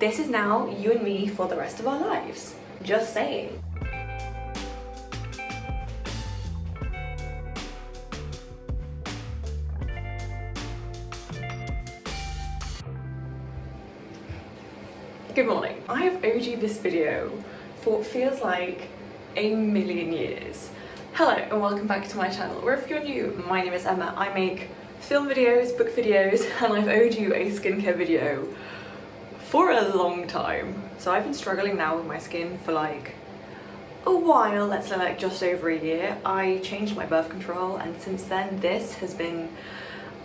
This is now you and me for the rest of our lives. Just saying. Good morning. I have OG'd this video for what feels like a million years. Hello and welcome back to my channel, or if you're new, my name is Emma. I make film videos, book videos, and I've owed you a skincare video for a long time. So I've been struggling now with my skin for like a while, let's say like just over a year. I changed my birth control and since then this has been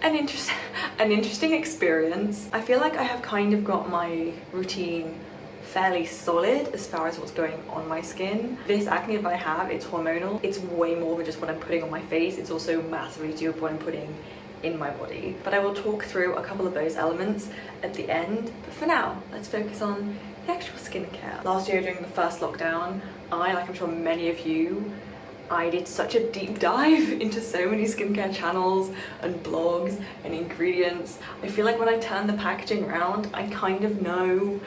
an interesting experience. I feel like I have kind of got my routine fairly solid as far as what's going on my skin. This acne that I have, it's hormonal. It's way more than just what I'm putting on my face. It's also massively due to what I'm putting in my body. But I will talk through a couple of those elements at the end. But for now, let's focus on the actual skincare. Last year during the first lockdown, like I'm sure many of you, I did such a deep dive into so many skincare channels and blogs and ingredients. I feel like when I turn the packaging around, I kind of know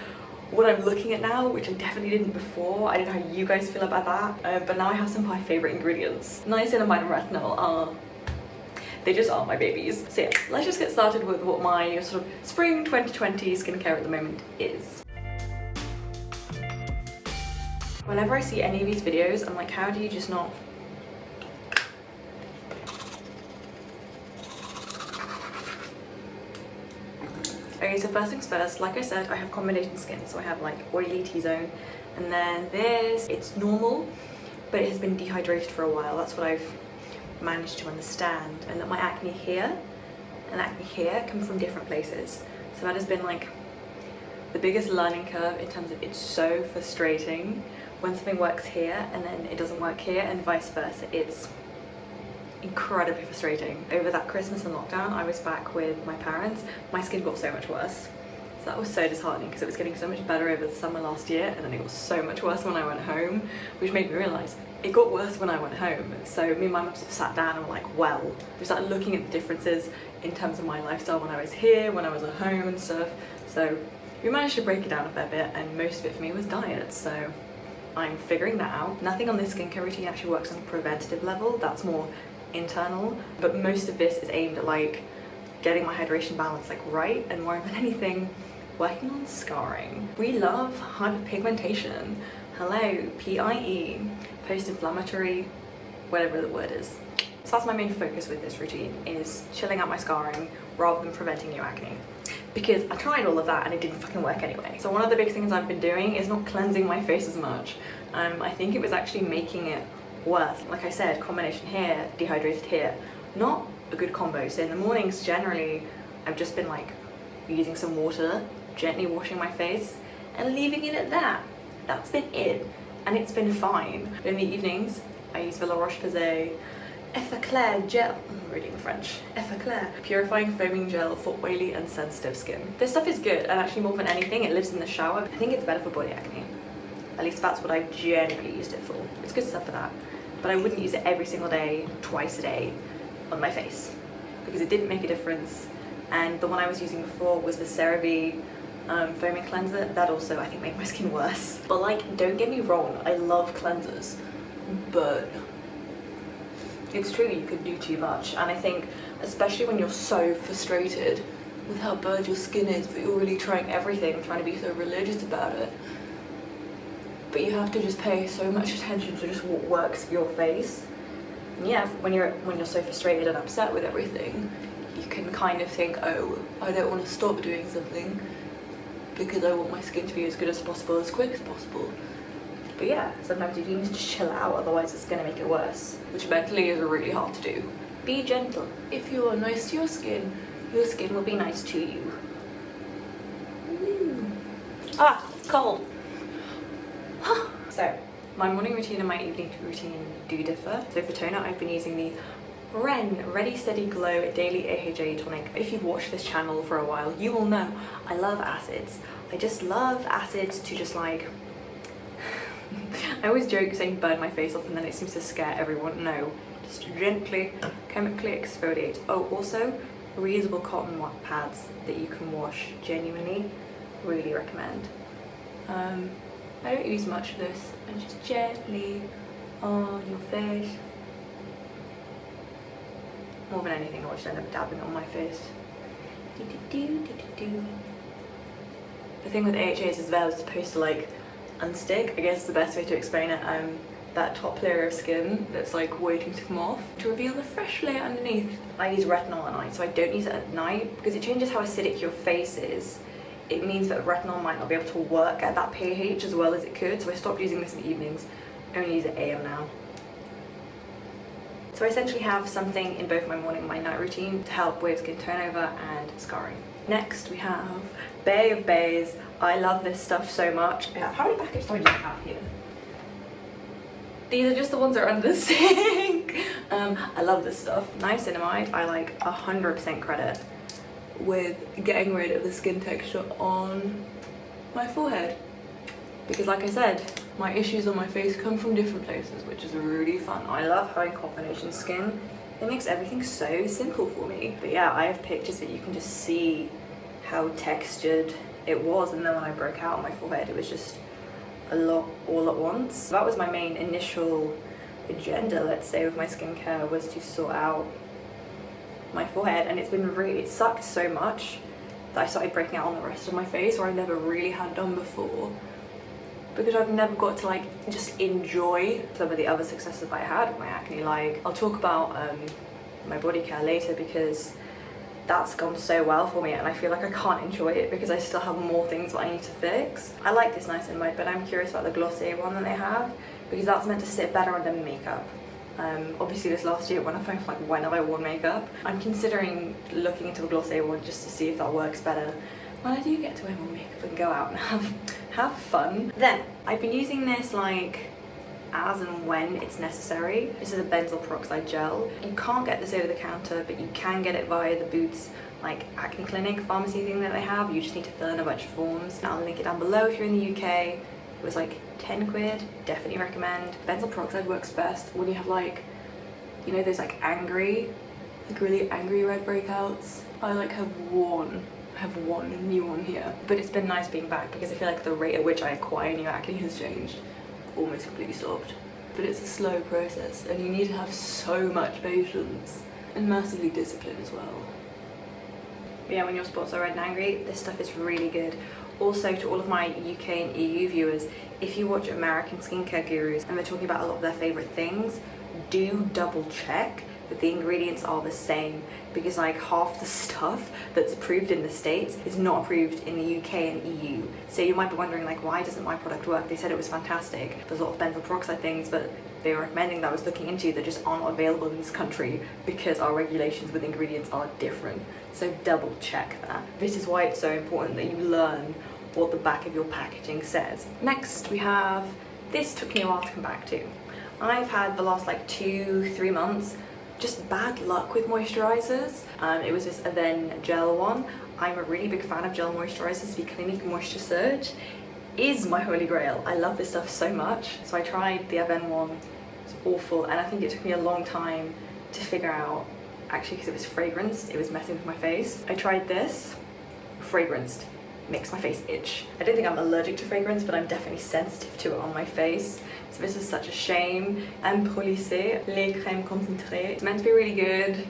what I'm looking at now, which I definitely didn't before. I don't know how you guys feel about that, but now I have some of my favorite ingredients. Niacinamide and retinol they just are my babies. So yeah, let's just get started with what my sort of spring 2020 skincare at the moment is. Whenever I see any of these videos, I'm like, how do you just not? Okay, so first things first, like I said, I have combination skin. So I have like oily T-zone, and then this, it's normal, but it has been dehydrated for a while. That's what I've managed to understand. And that my acne here and acne here come from different places. So that has been like the biggest learning curve in terms of it's so frustrating when something works here and then it doesn't work here and vice versa. It's incredibly frustrating. Over that Christmas and lockdown, I was back with my parents. My skin got so much worse. So that was so disheartening because it was getting so much better over the summer last year and then it got so much worse when I went home, which made me realise it got worse when I went home. So me and my mum sort of sat down and were like, well, we started looking at the differences in terms of my lifestyle when I was here, when I was at home and stuff. So we managed to break it down a fair bit and most of it for me was diet. So I'm figuring that out. Nothing on this skincare routine actually works on a preventative level. That's more internal, but most of this is aimed at like getting my hydration balance like right, and more than anything working on scarring. We love hyperpigmentation. Hello, PIE, post-inflammatory, whatever the word is. So that's my main focus with this routine, is chilling out my scarring rather than preventing new acne, because I tried all of that and it didn't fucking work anyway. So one of the big things I've been doing is not cleansing my face as much. I think it was actually making it worse. Like I said, combination here, dehydrated here, not a good combo. So in the mornings generally I've just been like using some water, gently washing my face and leaving it at that. That's been it and it's been fine. In the evenings I use the La Roche-Posay Effaclar gel, I'm reading French, Effaclar purifying foaming gel for oily and sensitive skin. This stuff is good, and actually more than anything it lives in the shower. I think it's better for body acne. At least that's what I generally used it for. It's good stuff for that. But I wouldn't use it every single day, twice a day on my face because it didn't make a difference. And the one I was using before was the CeraVe foaming cleanser. That also I think made my skin worse. But like, don't get me wrong, I love cleansers, but it's true you could do too much. And I think especially when you're so frustrated with how bad your skin is, but you're really trying everything, trying to be so religious about it, but you have to just pay so much attention to just what works for your face. And yeah, when you're so frustrated and upset with everything, you can kind of think, oh, I don't want to stop doing something because I want my skin to be as good as possible, as quick as possible. But yeah, sometimes you need to just chill out, otherwise it's gonna make it worse, which mentally is really hard to do. Be gentle. If you are nice to your skin will be nice to you. Ah, it's cold. So, my morning routine and my evening routine do differ. So for toner, I've been using the Ren Ready Steady Glow Daily AHA Tonic. If you've watched this channel for a while, you will know I love acids. I just love acids to just like... I always joke saying burn my face off and then it seems to scare everyone. No, just gently, chemically exfoliate. Oh, also, reusable cotton pads that you can wash. Genuinely, really recommend. I don't use much of this, and just gently on your face. More than anything, I'll just end up dabbing on my face. The thing with AHAs is they're supposed to like unstick, I guess is the best way to explain it. That top layer of skin that's like waiting to come off to reveal the fresh layer underneath. I use retinol at night, so I don't use it at night because it changes how acidic your face is. It means that retinol might not be able to work at that pH as well as it could, so I stopped using this in the evenings. I only use it AM now. So I essentially have something in both my morning and my night routine to help with skin turnover and scarring. Next we have Bay of Bays. I love this stuff so much. How many packets do I just have here? These are just the ones that are under the sink. I love this stuff. Niacinamide, I like 100% credit with getting rid of the skin texture on my forehead. Because like I said, my issues on my face come from different places, which is really fun. I love having combination skin. It makes everything so simple for me. But yeah, I have pictures that you can just see how textured it was, and then when I broke out on my forehead, it was just a lot all at once. That was my main initial agenda, let's say, with my skincare, was to sort out my forehead, and it sucked so much that I started breaking out on the rest of my face, where I never really had done before, because I've never got to like just enjoy some of the other successes I had with my acne. Like, I'll talk about my body care later, because that's gone so well for me, and I feel like I can't enjoy it because I still have more things that I need to fix. I like this niacinamide, but I'm curious about the Glossier one that they have, because that's meant to sit better under makeup. Obviously this last year when I found like, when have I worn makeup? I'm considering looking into the Glossier one just to see if that works better when I do get to wear more makeup and go out and have fun. Then I've been using this like as and when it's necessary. This is a benzoyl peroxide gel. You can't get this over the counter, but you can get it via the Boots like acne clinic pharmacy thing that they have. You just need to fill in a bunch of forms. I'll link it down below if you're in the UK. It was like 10 quid, definitely recommend. Benzoyl peroxide works best when you have like, you know, those like really angry red breakouts. I like have one new one here. But it's been nice being back, because I feel like the rate at which I acquire new acne has changed. Almost completely stopped. But it's a slow process, and you need to have so much patience and massively discipline as well. But yeah, when your spots are red and angry, this stuff is really good. Also, to all of my UK and EU viewers, if you watch American skincare gurus and they're talking about a lot of their favourite things, do double check that the ingredients are the same, because like half the stuff that's approved in the States is not approved in the UK and EU. So you might be wondering like, why doesn't my product work? They said it was fantastic. There's a lot of benzoyl peroxide things, but they were recommending that I was looking into that just aren't available in this country because our regulations with ingredients are different. So double check that. This is why it's so important that you learn what the back of your packaging says. Next we have, this took me a while to come back to. I've had the last like 2-3 months just bad luck with moisturizers. It was this Aven gel one. I'm a really big fan of gel moisturizers. The Clinique Moisture Surge is my holy grail. I love this stuff so much. So I tried the Aven one. It's awful, and I think it took me a long time to figure out, actually, because it was fragranced, it was messing with my face. I tried this, fragranced, makes my face itch. I don't think I'm allergic to fragrance, but I'm definitely sensitive to it on my face. So this is such a shame. Pour lisser, les crèmes concentrées. It's meant to be really good.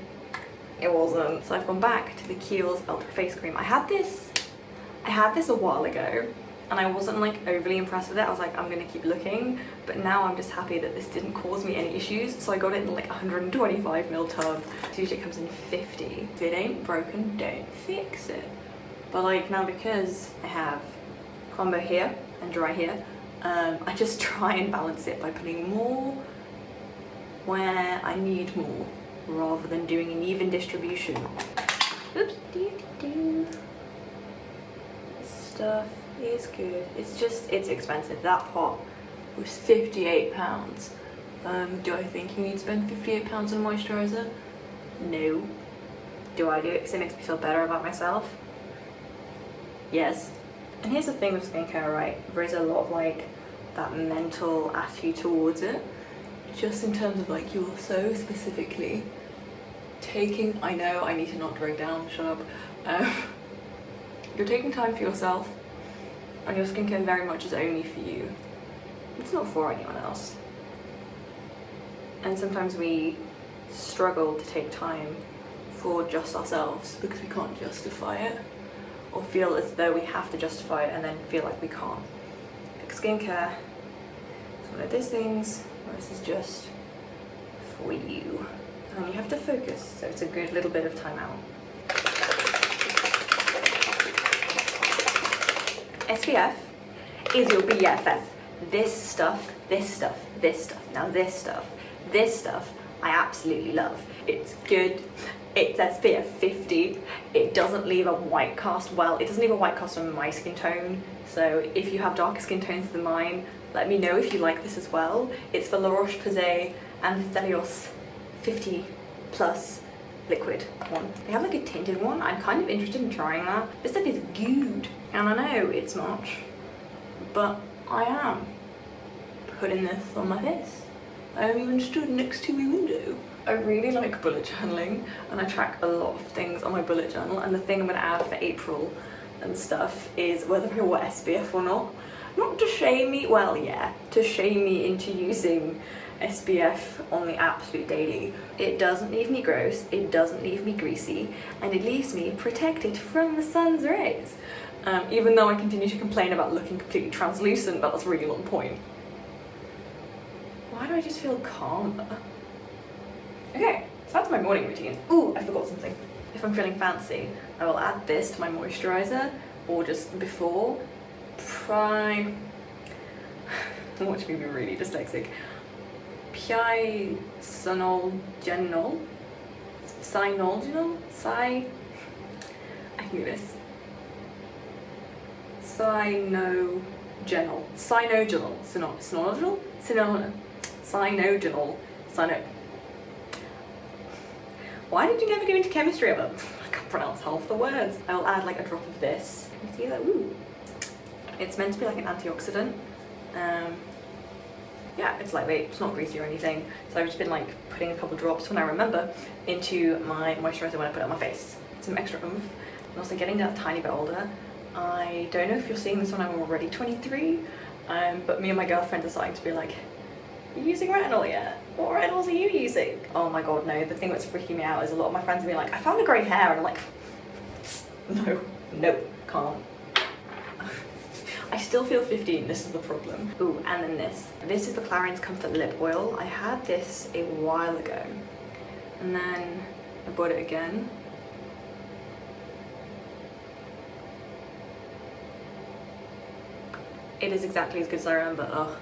It wasn't. So I've gone back to the Kiehl's Ultra Face Cream. I had this a while ago, and I wasn't like overly impressed with it. I was like, I'm gonna keep looking, but now I'm just happy that this didn't cause me any issues. So I got it in like 125ml tub. So usually it comes in 50. If it ain't broken, don't fix it. But like now, because I have combo here and dry here, I just try and balance it by putting more where I need more, rather than doing an even distribution. Oops. This stuff is good. It's expensive. That pot was £58. Do I think you need to spend £58 on moisturiser? No. Do I do it because it makes me feel better about myself? Yes. And here's the thing with skincare, right? There is a lot of like that mental attitude towards it. Just in terms of like, you're so specifically taking, I know I need to not break down, shut up. You're taking time for yourself. and your skincare very much is only for you. It's not for anyone else. And sometimes we struggle to take time for just ourselves because we can't justify it, or feel as though we have to justify it and then feel like we can't. Like skincare is one of those things where this is just for you. And you have to focus, so it's a good little bit of time out. SPF is your BFF. This stuff, this stuff, this stuff. Now this stuff, I absolutely love. It's good. It's SPF 50. It doesn't leave a white cast. Well, it doesn't leave a white cast on my skin tone. So if you have darker skin tones than mine, let me know if you like this as well. It's the La Roche-Posay and the Stelios 50 plus liquid one. They have like a tinted one. I'm kind of interested in trying that. This stuff is good. And I know it's much, but I am putting this on my face. I even stood next to my window. I really like bullet journaling, and I track a lot of things on my bullet journal, and the thing I'm going to add for April and stuff is whether I wear SPF or not. Not to shame me, well yeah, to shame me into using SPF on the absolute daily. It doesn't leave me gross, it doesn't leave me greasy, and it leaves me protected from the sun's rays. Even though I continue to complain about looking completely translucent, but that's really not the point. Why do I just feel calmer? Okay, so that's my morning routine. Ooh, I forgot something. If I'm feeling fancy, I will add this to my moisturizer, or just before. Watch me be really dyslexic. Cyanogenol? I can do this. Cyanogenol. Why did you never go into chemistry of it? I can't pronounce half the words. I will add like a drop of this. You see that? Ooh. It's meant to be like an antioxidant. Yeah, it's lightweight, it's not greasy or anything. So I've just been like putting a couple drops when I remember into my moisturizer when I put it on my face. Some extra oomph. And also getting that tiny bit older. I don't know if you're seeing this when I'm already 23, but me and my girlfriend are starting to be like, are you using retinol yet? What retinols are you using? Oh my god, no. The thing that's freaking me out is a lot of my friends are being like, I found a grey hair, and I'm like, no, can't. I still feel 15, this is the problem. Ooh, and then this. This is the Clarins Comfort Lip Oil. I had this a while ago, and then I bought it again. It is exactly as good as I remember. Ugh.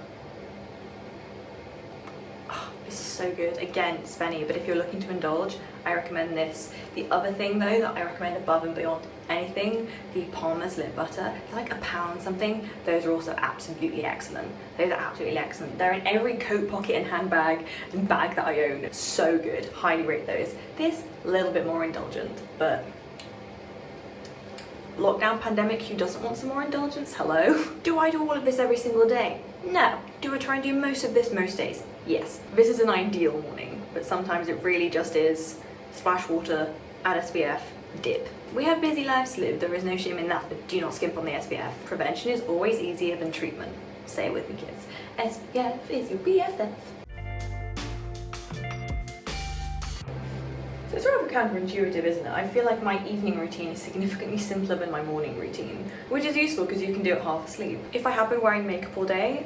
Oh, this is so good. Again, spenny, but if you're looking to indulge, I recommend this. The other thing though that I recommend above and beyond anything, the Palmer's lip butter. They're like £1 something. Those are also absolutely excellent. Those are absolutely excellent. They're in every coat pocket and handbag and bag that I own. So good. Highly rate those. This, a little bit more indulgent, but lockdown pandemic, who doesn't want some more indulgence? Hello? Do I do all of this every single day? No. Do I try and do most of this most days? Yes. This is an ideal morning, but sometimes it really just is splash water, add SPF, dip. We have busy lives to live, there is no shame in that, but do not skimp on the SPF. Prevention is always easier than treatment. Say it with me, kids. SPF is your BFF. So it's sort of counterintuitive, isn't it? I feel like my evening routine is significantly simpler than my morning routine, which is useful because you can do it half asleep. If I have been wearing makeup all day,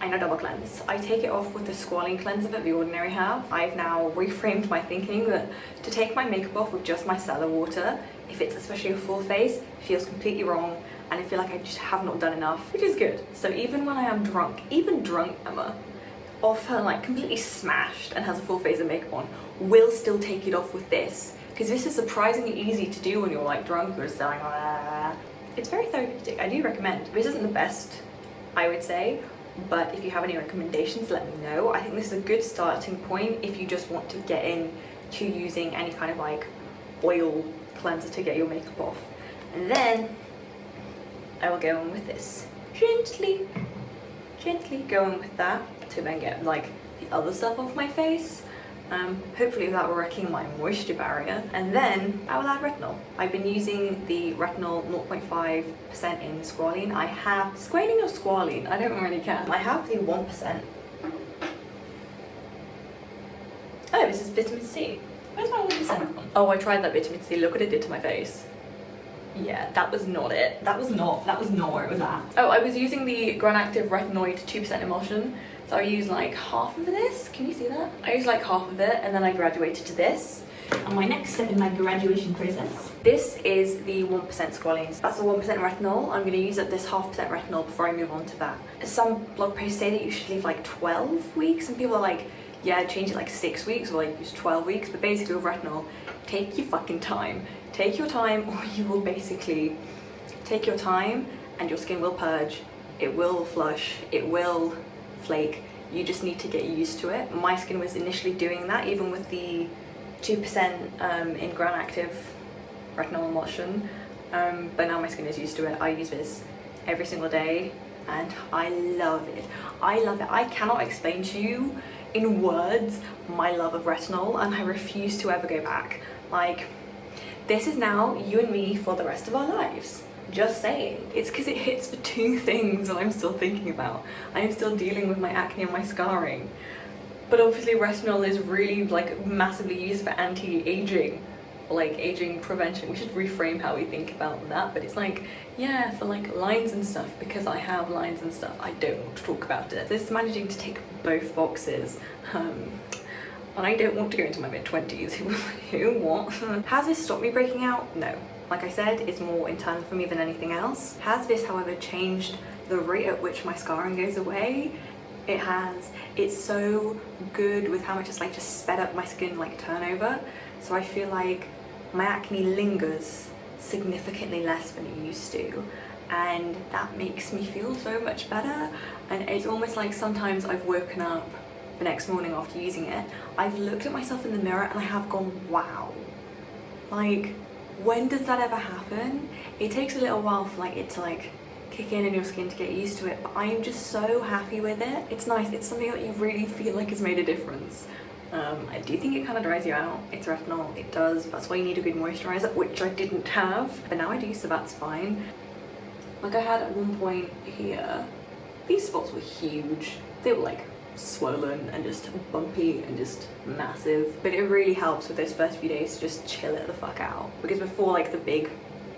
I now double cleanse. I take it off with the squalene cleanser that The Ordinary have. I've now reframed my thinking that to take my makeup off with just micellar water, if it's especially a full face, feels completely wrong, and I feel like I just have not done enough, which is good. So even when I am drunk, even drunk Emma, off her like completely smashed and has a full face of makeup on, will still take it off with this, because this is surprisingly easy to do when you're like drunk or something. It's very therapeutic. I do recommend. This isn't the best, I would say, but if you have any recommendations, let me know. I think this is a good starting point if you just want to get in to using any kind of like oil cleanser to get your makeup off. And then I will go in with this. Gently go in with that to then get like the other stuff off my face. hopefully without wrecking my moisture barrier. And then I will add retinol. I've been using the retinol 0.5% in squalene. I have squalene or squalene, I don't really care. I have the 1%. Oh, this is vitamin C. Where's my 1%? Oh, I tried that vitamin C. Look what it did to my face. Yeah, that was not it. That was not where it was at. Oh, I was using the Granactive Retinoid 2% emulsion. So I used like half of this. Can you see that? I used like half of it, and then I graduated to this. And my next step in my graduation process. This is the 1% squalene. That's the 1% retinol. I'm going to use up this 0.5% retinol before I move on to that. Some blog posts say that you should leave like 12 weeks, and people are like, yeah, change it like 6 weeks or like use 12 weeks. But basically with retinol, take your fucking time. Take your time, or you will basically take your time and your skin will purge. It will flush. It will flake. You just need to get used to it. My skin was initially doing that even with the 2% in Granactive retinol emulsion, but now my skin is used to it. I use this every single day and I love it. I love it. I cannot explain to you in words my love of retinol, and I refuse to ever go back. Like, this is now you and me for the rest of our lives. Just saying. It's because it hits the two things that I'm still thinking about. I'm still dealing with my acne and my scarring. But obviously retinol is really like massively used for anti-aging, like aging prevention. We should reframe how we think about that, but it's like, yeah, for like lines and stuff, because I have lines and stuff, I don't want to talk about it. This is managing to tick both boxes. And I don't want to go into my mid-20s. Who what? Has this stopped me breaking out? No. Like I said, it's more internal for me than anything else. Has this, however, changed the rate at which my scarring goes away? It has. It's so good with how much it's like just sped up my skin like turnover. So I feel like my acne lingers significantly less than it used to. And that makes me feel so much better. And it's almost like sometimes I've woken up the next morning after using it, I've looked at myself in the mirror and I have gone, wow. Like, when does that ever happen? It takes a little while for like it to like kick in your skin to get used to it, but I am just so happy with it. It's nice. It's something that you really feel like has made a difference. I do think it kind of dries you out. It's retinol, it does. That's why you need a good moisturizer, which I didn't have, but now I do, so that's fine. Like I had at one point here, these spots were huge. They were like swollen and just bumpy and just massive, but it really helps with those first few days to just chill it the fuck out, because before, like, the big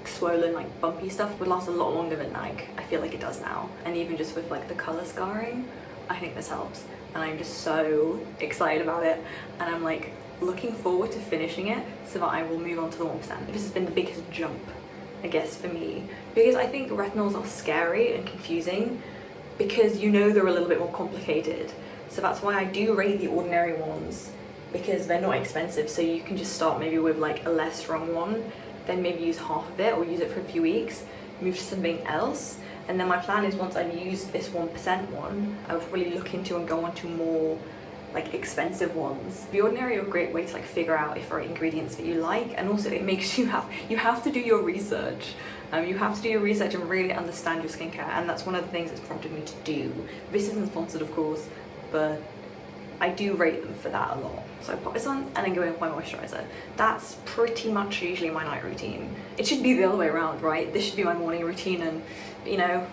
swollen like bumpy stuff would last a lot longer than like I feel like it does now. And even just with like the color scarring, I think this helps, and I'm just so excited about it, and I'm like looking forward to finishing it so that I will move on to the 1%. This has been the biggest jump, I guess, for me, because I think retinols are scary and confusing because you know they're a little bit more complicated. So that's why I do rate the ordinary ones, because they're not expensive, so you can just start maybe with like a less strong one, then maybe use half of it or use it for a few weeks, move to something else. And then my plan is, once I've used this 1% one, I would probably look into and go on to more like expensive ones. The ordinary are a great way to like figure out if there are ingredients that you like, and also it makes you have to do your research. You have to do your research and really understand your skincare, and that's one of the things it's prompted me to do. This isn't sponsored, of course, but I do rate them for that a lot. So I pop this on and then go in with my moisturizer. That's pretty much usually my night routine. It should be the other way around, right? This should be my morning routine, and you know,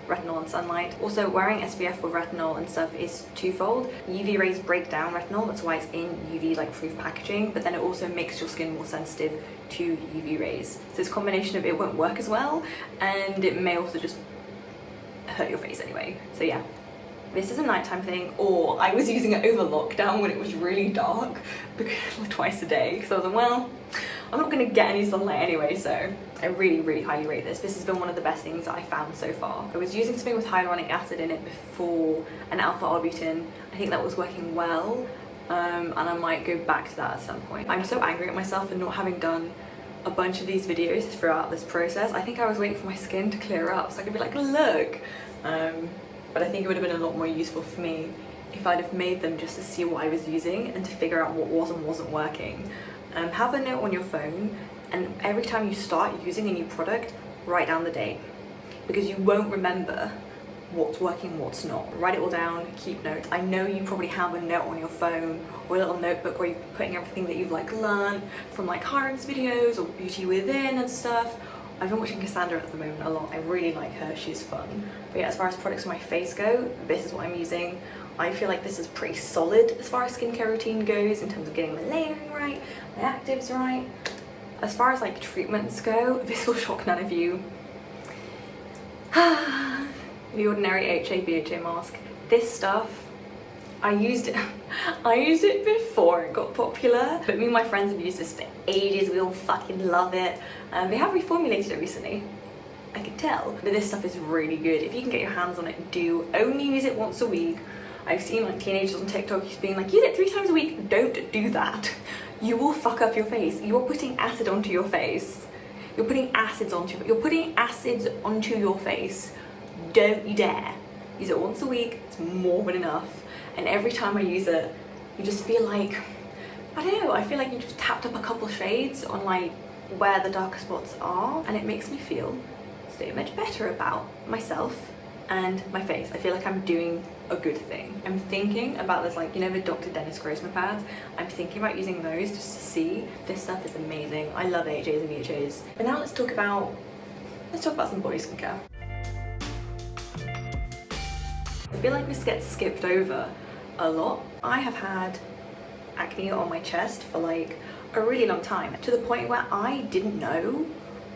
retinol and sunlight. Also, wearing SPF with retinol and stuff is twofold. UV rays break down retinol, that's why it's in UV like proof packaging, but then it also makes your skin more sensitive to UV rays. So this combination of it won't work as well, and it may also just hurt your face anyway. So yeah. This is a nighttime thing, or I was using it over lockdown when it was really dark, because like twice a day, because I was like, well, I'm not going to get any sunlight anyway, so I really highly rate this. This has been one of the best things that I found so far. I was using something with hyaluronic acid in it before, an alpha arbutin. I think that was working well, and I might go back to that at some point. I'm so angry at myself for not having done a bunch of these videos throughout this process. I think I was waiting for my skin to clear up so I could be like, look. But I think it would have been a lot more useful for me if I'd have made them just to see what I was using and to figure out what was and wasn't working. Have a note on your phone, and every time you start using a new product, write down the date, because you won't remember what's working, what's not. Write it all down, keep notes. I know you probably have a note on your phone or a little notebook where you're putting everything that you've like learned from like Hiram's videos or Beauty Within and stuff. I've been watching Cassandra at the moment a lot. I really like her, she's fun. But yeah, as far as products for my face go, this is what I'm using. I feel like this is pretty solid as far as skincare routine goes in terms of getting my layering right, my actives right. As far as like treatments go, this will shock none of you. The ordinary HA/BHA mask. This stuff, I used it before it got popular, but me and my friends have used this for ages. We all fucking love it. They have reformulated it recently, I can tell, but this stuff is really good. If you can get your hands on it, do. Only use it once a week. I've seen like teenagers on TikTok being like, use it 3 times a week. Don't do that. You will fuck up your face. You're putting acid onto your face. You're putting acids onto your face. Don't you dare. Use it once a week. It's more than enough. And every time I use it, you just feel like, I don't know, I feel like you just tapped up a couple shades on like where the darker spots are, and it makes me feel so much better about myself and my face. I feel like I'm doing a good thing. I'm thinking about this, like, you know, the Dr. Dennis Grossman pads. I'm thinking about using those just to see. This stuff is amazing. I love AHAs and BHAs. But now let's talk about some body skincare. I feel like this gets skipped over a lot. I have had acne on my chest for like a really long time, to the point where I didn't know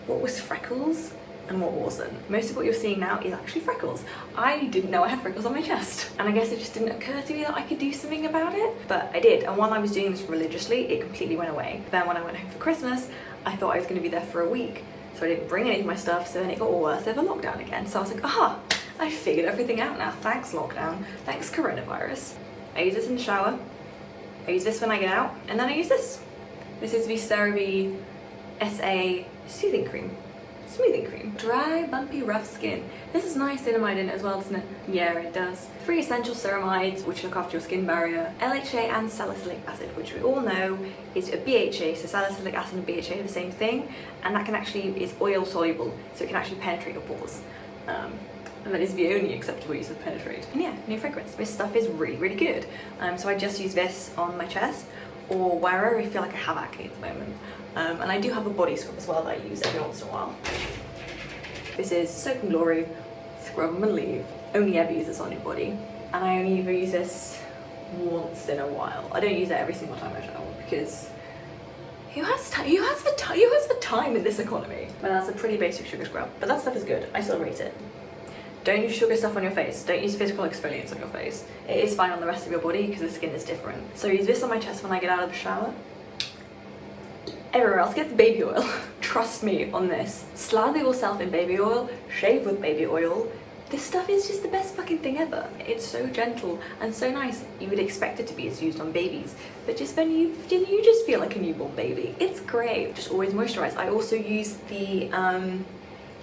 what was freckles and what wasn't. Most of what you're seeing now is actually freckles. I didn't know I had freckles on my chest, and I guess it just didn't occur to me that I could do something about it, but I did. And while I was doing this religiously, it completely went away. Then when I went home for Christmas, I thought I was going to be there for a week, so I didn't bring any of my stuff, so then it got worse over lockdown again. So I was like, aha, I figured everything out now. Thanks lockdown, thanks coronavirus. I use this in the shower, I use this when I get out, and then I use this. This is the CeraVe SA Soothing Cream. Smoothing cream. Dry, bumpy, rough skin. This is niacinamide in it as well, doesn't it? Yeah, it does. 3 essential ceramides, which look after your skin barrier. LHA and salicylic acid, which we all know is a BHA, so salicylic acid and BHA are the same thing, and that is oil soluble, so it can actually penetrate your pores. And that is the only acceptable use of penetrate. And yeah, no fragrance. This stuff is really, really good. So I just use this on my chest or wherever I feel like I have acne at the moment. And I do have a body scrub as well that I use every once in a while. This is Soap and Glory Scrub and Leave. Only ever use this on your body. And I only ever use this once in a while. I don't use it every single time I shower because who has the time in this economy? But that's a pretty basic sugar scrub. But that stuff is good. I still rate it. Don't use sugar stuff on your face. Don't use physical exfoliants on your face. It is fine on the rest of your body because the skin is different. So I use this on my chest when I get out of the shower. Everywhere else gets baby oil. Trust me on this. Slather yourself in baby oil, shave with baby oil. This stuff is just the best fucking thing ever. It's so gentle and so nice. You would expect it to be, it's used on babies, but just when you just feel like a newborn baby. It's great. Just always moisturize. I also use the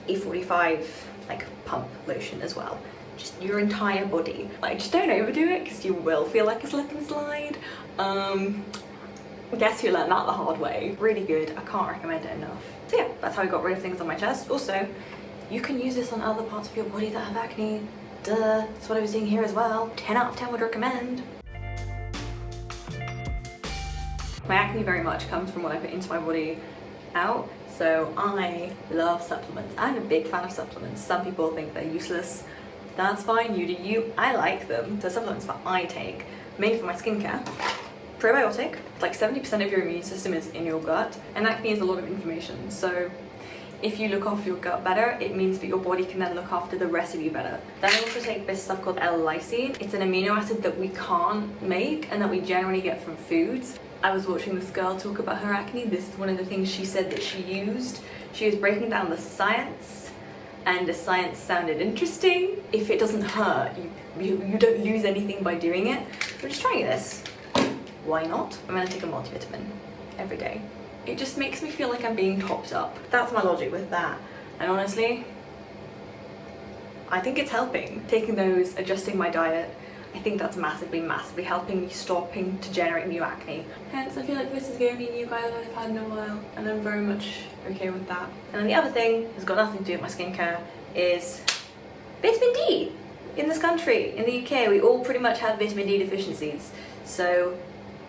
E45 like pump lotion as well. Just your entire body. Like, just don't overdo it because you will feel like a slip and slide. I guess you learned that the hard way. Really good. I can't recommend it enough. So yeah, that's how I got rid of things on my chest. Also, you can use this on other parts of your body that have acne. Duh, that's what I was doing here as well. 10 out of 10 would recommend. My acne very much comes from what I put into my body out. So I love supplements. I'm a big fan of supplements. Some people think they're useless. That's fine, you do you. I like them. So supplements that I take, mainly for my skincare. Probiotic, like 70% of your immune system is in your gut, and acne is a lot of inflammation. So if you look after your gut better, it means that your body can then look after the rest of you better. Then I also take this stuff called L-lysine. It's an amino acid that we can't make and that we generally get from foods. I was watching this girl talk about her acne. This is one of the things she said that she used. She was breaking down the science, and the science sounded interesting. If it doesn't hurt, you don't lose anything by doing it. So just trying this. Why not? I'm gonna take a multivitamin every day. It just makes me feel like I'm being topped up. That's my logic with that. And honestly, I think it's helping. Taking those, adjusting my diet, I think that's massively helping me stopping to generate new acne. Hence, I feel like this is the only new guide I've had in a while, and I'm very much okay with that. And then the other thing has got nothing to do with my skincare is vitamin D. in this country, in the UK, we all pretty much have vitamin D deficiencies. So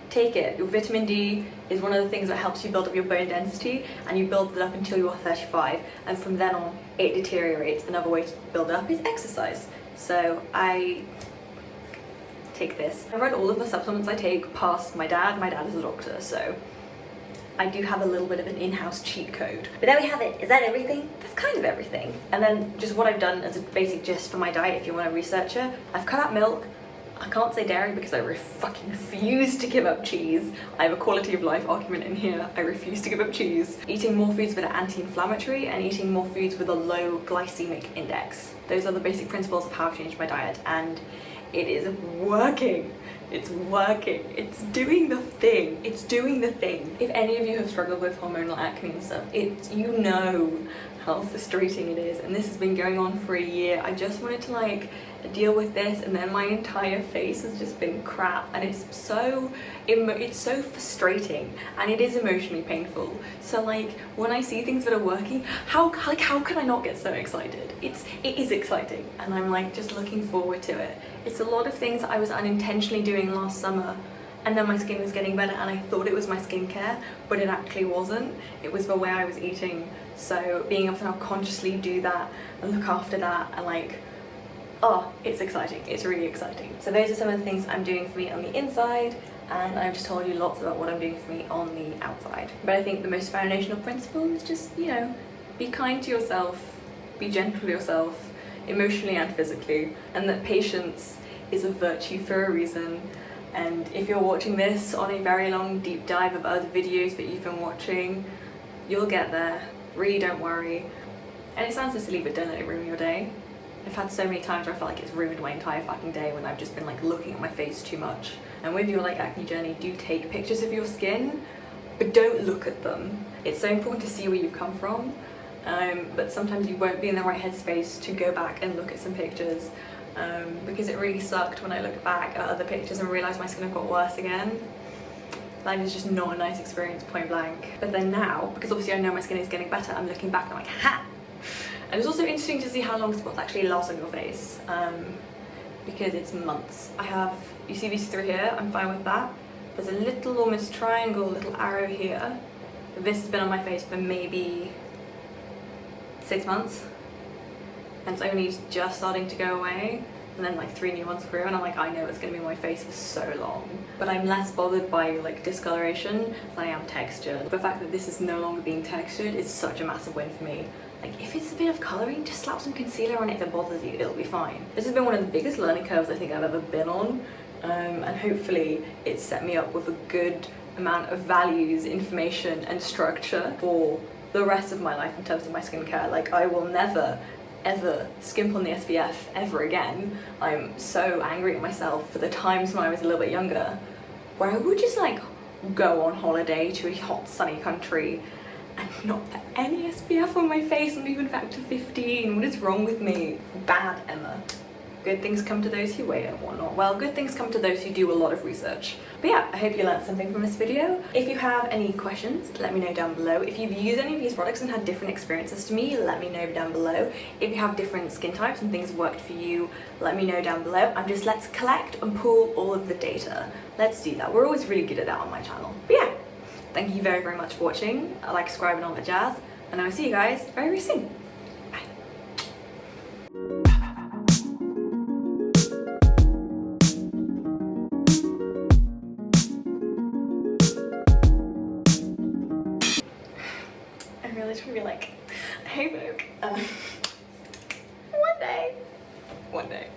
take it. Your vitamin D is one of the things that helps you build up your bone density, and you build it up until you're 35, and from then on it deteriorates. Another way to build it up is exercise. So I take this. I read all of the supplements I take past my dad. My dad is a doctor, so I do have a little bit of an in-house cheat code. But there we have it. Is that everything? That's kind of everything. And then just what I've done as a basic gist for my diet, if you want to research it, I've cut out milk. I can't say dairy because I fucking refuse to give up cheese. I have a quality of life argument in here. I refuse to give up cheese. Eating more foods that are anti-inflammatory and eating more foods with a low glycemic index. Those are the basic principles of how I've changed my diet, and it is working. It's working. It's doing the thing. It's doing the thing. If any of you have struggled with hormonal acne and stuff, you know how frustrating it is, and this has been going on for a year. I just wanted to like deal with this, and then my entire face has just been crap, and it's so frustrating, and it is emotionally painful. So like when I see things that are working, how can I not get so excited? It is exciting, and I'm like just looking forward to it. It's a lot of things that I was unintentionally doing last summer, and then my skin was getting better, and I thought it was my skincare, but it actually wasn't. It was the way I was eating. So being able to now consciously do that and look after that, and like, oh, it's exciting. It's really exciting. So those are some of the things I'm doing for me on the inside, and I've just told you lots about what I'm doing for me on the outside. But I think the most foundational principle is just, you know, be kind to yourself, be gentle to yourself, emotionally and physically, and that patience is a virtue for a reason. And if you're watching this on a very long deep dive of other videos that you've been watching, you'll get there. Really don't worry. And it sounds so silly, but don't let it ruin your day. I've had so many times where I felt like it's ruined my entire fucking day when I've just been like looking at my face too much. And with your like acne journey, do take pictures of your skin, but don't look at them. It's so important to see where you've come from, but sometimes you won't be in the right headspace to go back and look at some pictures, because it really sucked when I looked back at other pictures and realised my skin had got worse again. That is just not a nice experience, point blank. But then now, because obviously I know my skin is getting better, I'm looking back and I'm like, ha! And it's also interesting to see how long spots actually last on your face, because it's months. You see these three here, I'm fine with that. There's a little almost triangle, little arrow here. This has been on my face for maybe 6 months, and it's only just starting to go away. And then like 3 new ones grew, and I'm like, I know it's gonna be on my face for so long. But I'm less bothered by like discoloration than I am texture. The fact that this is no longer being textured is such a massive win for me. Like if it's a bit of colouring, just slap some concealer on it. If it bothers you, it'll be fine. This has been one of the biggest learning curves I think I've ever been on, and hopefully it's set me up with a good amount of values, information and structure for the rest of my life in terms of my skincare. Like I will never ever skimp on the SPF ever again. I'm so angry at myself for the times when I was a little bit younger, where I would just like go on holiday to a hot sunny country and not put any SPF on my face, not even factor 15. What is wrong with me? Bad Emma. Good things come to those who wait and whatnot. Well, good things come to those who do a lot of research. But yeah, I hope you learned something from this video. If you have any questions, let me know down below. If you've used any of these products and had different experiences to me, let me know down below. If you have different skin types and things worked for you, let me know down below. Let's collect and pool all of the data. Let's do that. We're always really good at that on my channel. But yeah, thank you very, very much for watching. I like subscribing, all the jazz, and I will see you guys very, very soon. I'm really trying to be like, hey Vogue, one day.